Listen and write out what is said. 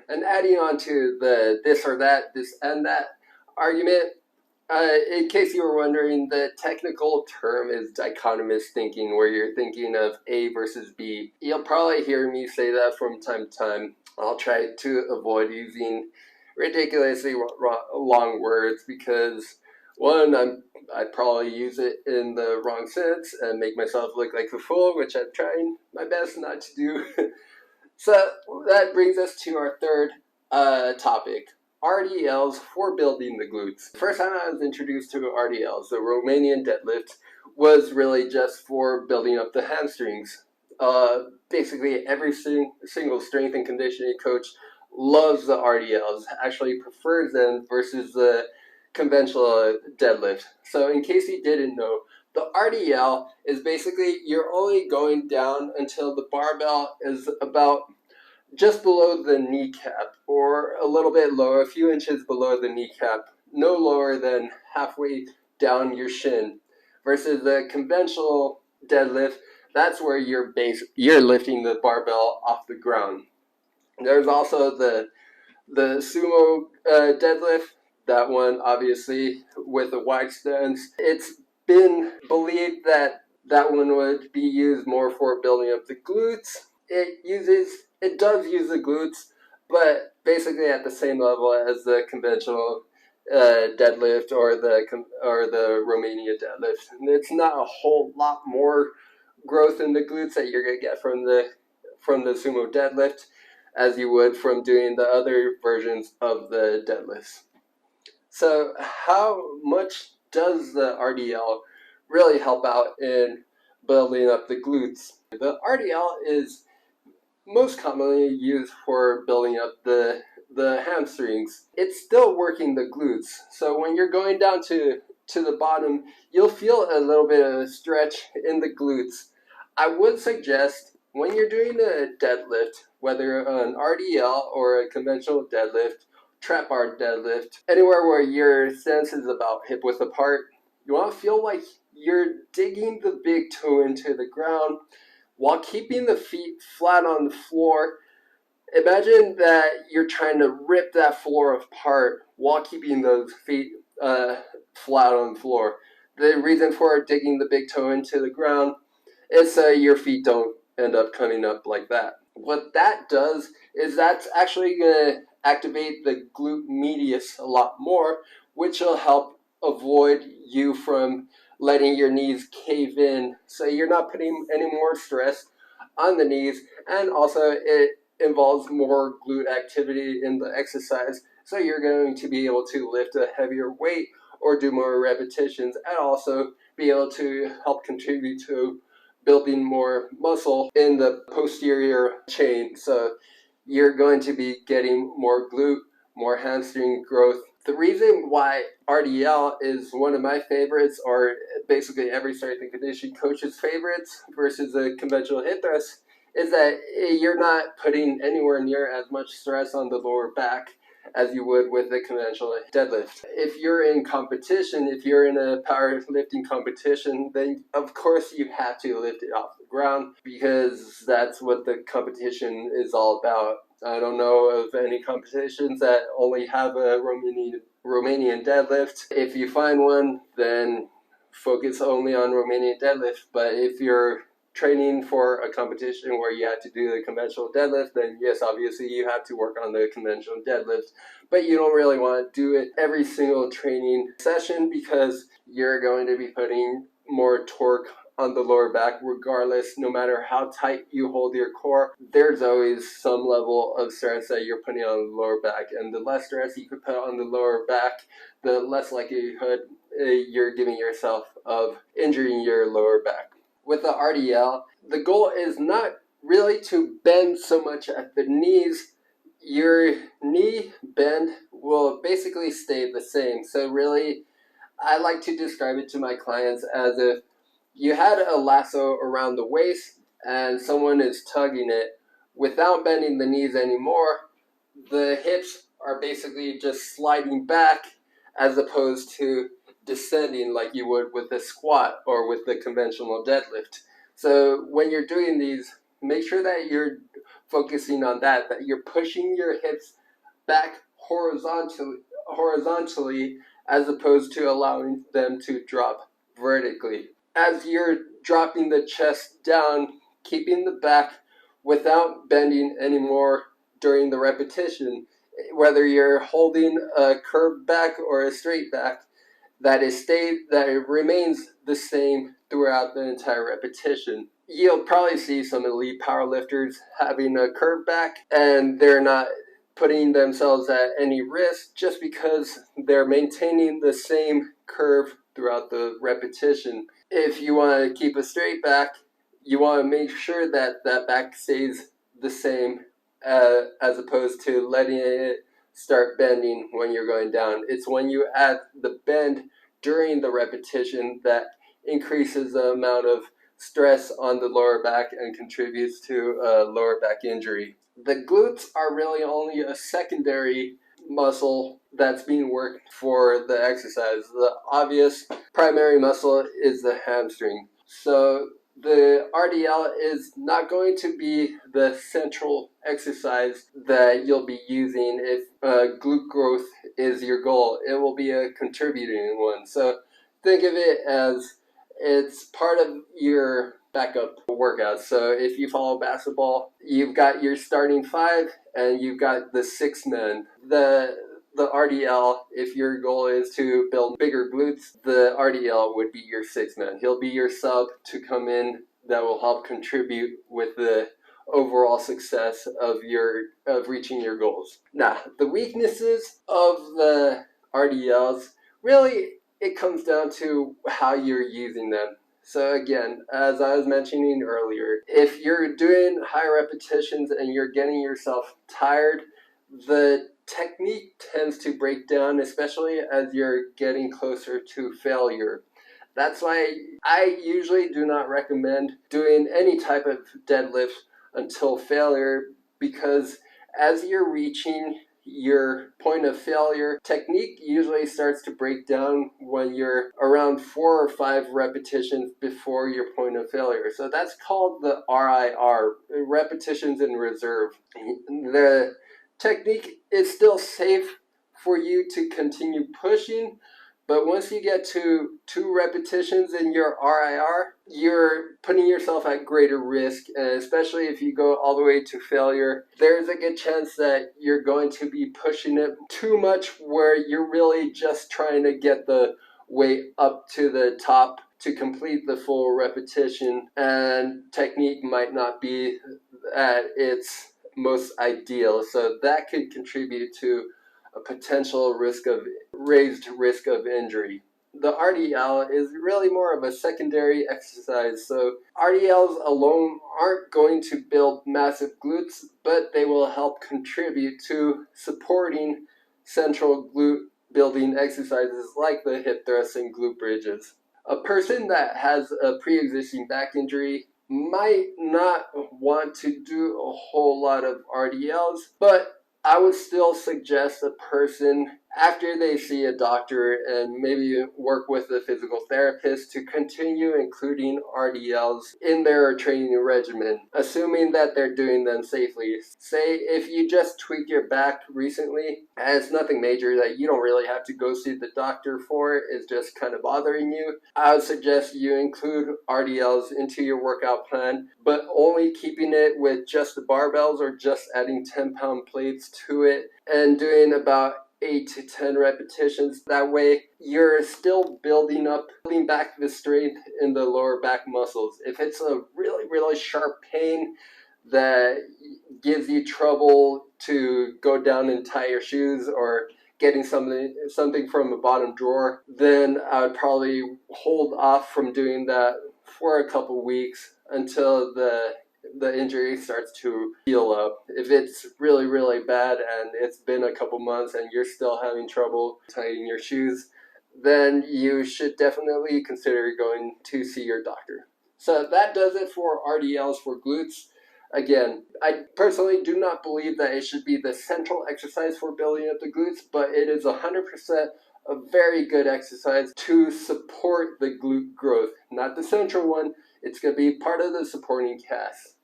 And adding on to the this or that, this and that argument, in case you were wondering, the technical term is dichotomous thinking, where you're thinking of A versus B. You'll probably hear me say that from time to time. I'll try to avoid using ridiculously long words because, one, I'd probably use it in the wrong sense and make myself look like a fool, which I'm trying my best not to do. So that brings us to our third topic, RDLs for building the glutes. The first time I was introduced to RDLs, the Romanian deadlift, was really just for building up the hamstrings. Basically, every single strength and conditioning coach loves the RDLs, actually prefers them versus the conventional deadlift. So in case you didn't know, the RDL is basically you're only going down until the barbell is about just below the kneecap or a little bit lower, a few inches below the kneecap, no lower than halfway down your shin. Versus the conventional deadlift, that's where you're lifting the barbell off the ground. There's also the sumo deadlift. That one, obviously, with a wide stance. It's been believed that that one would be used more for building up the glutes. It does use the glutes, but basically at the same level as the conventional deadlift or the Romanian deadlift. And it's not a whole lot more growth in the glutes that you're gonna get from the sumo deadlift as you would from doing the other versions of the deadlifts. So how much does the RDL really help out in building up the glutes? The RDL is most commonly used for building up the hamstrings. It's still working the glutes. So when you're going down to the bottom, you'll feel a little bit of a stretch in the glutes. I would suggest when you're doing a deadlift, whether an RDL or a conventional deadlift, trap bar deadlift, anywhere where your stance is about hip width apart, you want to feel like you're digging the big toe into the ground while keeping the feet flat on the floor. Imagine that you're trying to rip that floor apart while keeping those feet flat on the floor. The reason for digging the big toe into the ground is so your feet don't end up coming up like that. What that does is that's actually going to activate the glute medius a lot more, which will help avoid you from letting your knees cave in. So you're not putting any more stress on the knees, and also it involves more glute activity in the exercise. So you're going to be able to lift a heavier weight or do more repetitions, and also be able to help contribute to building more muscle in the posterior chain. So you're going to be getting more glute, more hamstring growth. The reason why RDL is one of my favorites, or basically every strength and conditioning coach's favorites versus a conventional hip thrust, is that you're not putting anywhere near as much stress on the lower back as you would with a conventional deadlift. If you're in competition, if you're in a powerlifting competition, then of course you have to lift it off the ground because that's what the competition is all about. I don't know of any competitions that only have a Romanian deadlift. If you find one, then focus only on Romanian deadlift. But if you're training for a competition where you have to do the conventional deadlift, then yes, obviously you have to work on the conventional deadlift, but you don't really want to do it every single training session because you're going to be putting more torque on the lower back regardless. No matter how tight you hold your core, there's always some level of stress that you're putting on the lower back, and the less stress you could put on the lower back, the less likelihood you're giving yourself of injuring your lower back. With the RDL, the goal is not really to bend so much at the knees. Your knee bend will basically stay the same. So really, I like to describe it to my clients as if you had a lasso around the waist and someone is tugging it without bending the knees anymore. The hips are basically just sliding back as opposed to descending like you would with a squat or with the conventional deadlift. So when you're doing these, make sure that you're focusing on that you're pushing your hips back horizontally as opposed to allowing them to drop vertically. As you're dropping the chest down, keeping the back without bending anymore during the repetition, whether you're holding a curved back or a straight back, that it remains the same throughout the entire repetition. You'll probably see some elite powerlifters having a curved back, and they're not putting themselves at any risk just because they're maintaining the same curve throughout the repetition. If you want to keep a straight back, you want to make sure that that back stays the same as opposed to letting it start bending when you're going down. It's when you add the bend during the repetition that increases the amount of stress on the lower back and contributes to a lower back injury. The glutes are really only a secondary muscle that's being worked for the exercise. The obvious primary muscle is the hamstring. So the RDL is not going to be the central exercise that you'll be using if glute growth is your goal. It will be a contributing one. So think of it as it's part of your backup workout. So if you follow basketball, you've got your starting five and you've got the 6 men. The RDL, if your goal is to build bigger glutes, the RDL would be your 6 man. He'll be your sub to come in that will help contribute with the overall success of reaching your goals. Now, the weaknesses of the RDLs, really it comes down to how you're using them. So again, as I was mentioning earlier, if you're doing high repetitions and you're getting yourself tired, the technique tends to break down, especially as you're getting closer to failure. That's why I usually do not recommend doing any type of deadlift until failure, because as you're reaching your point of failure, technique usually starts to break down when you're around 4 or 5 repetitions before your point of failure. So that's called the RIR, repetitions in reserve. The technique is still safe for you to continue pushing, but once you get to 2 repetitions in your RIR, you're putting yourself at greater risk, and especially if you go all the way to failure, there's a good chance that you're going to be pushing it too much where you're really just trying to get the weight up to the top to complete the full repetition, and technique might not be at its most ideal. So that could contribute to a potential raised risk of injury. The RDL is really more of a secondary exercise. So RDLs alone aren't going to build massive glutes, but they will help contribute to supporting central glute building exercises like the hip thrusts and glute bridges. A person that has a pre-existing back injury might not want to do a whole lot of RDLs, but I would still suggest a person, after they see a doctor and maybe work with a physical therapist, to continue including RDLs in their training regimen, assuming that they're doing them safely. Say if you just tweak your back recently, and it's nothing major that you don't really have to go see the doctor for, it's just kind of bothering you, I would suggest you include RDLs into your workout plan, but only keeping it with just the barbells or just adding 10-pound plates to it and doing about 8 to 10 repetitions. That way you're still building back the strength in the lower back muscles. If it's a really, really sharp pain that gives you trouble to go down and tie your shoes or getting something from a bottom drawer, then I would probably hold off from doing that for a couple weeks until the injury starts to heal up. If it's really, really bad and it's been a couple months and you're still having trouble tying your shoes, then you should definitely consider going to see your doctor. So that does it for RDLs for glutes. Again, I personally do not believe that it should be the central exercise for building up the glutes, but it is 100% a very good exercise to support the glute growth. Not the central one, it's going to be part of the supporting cast.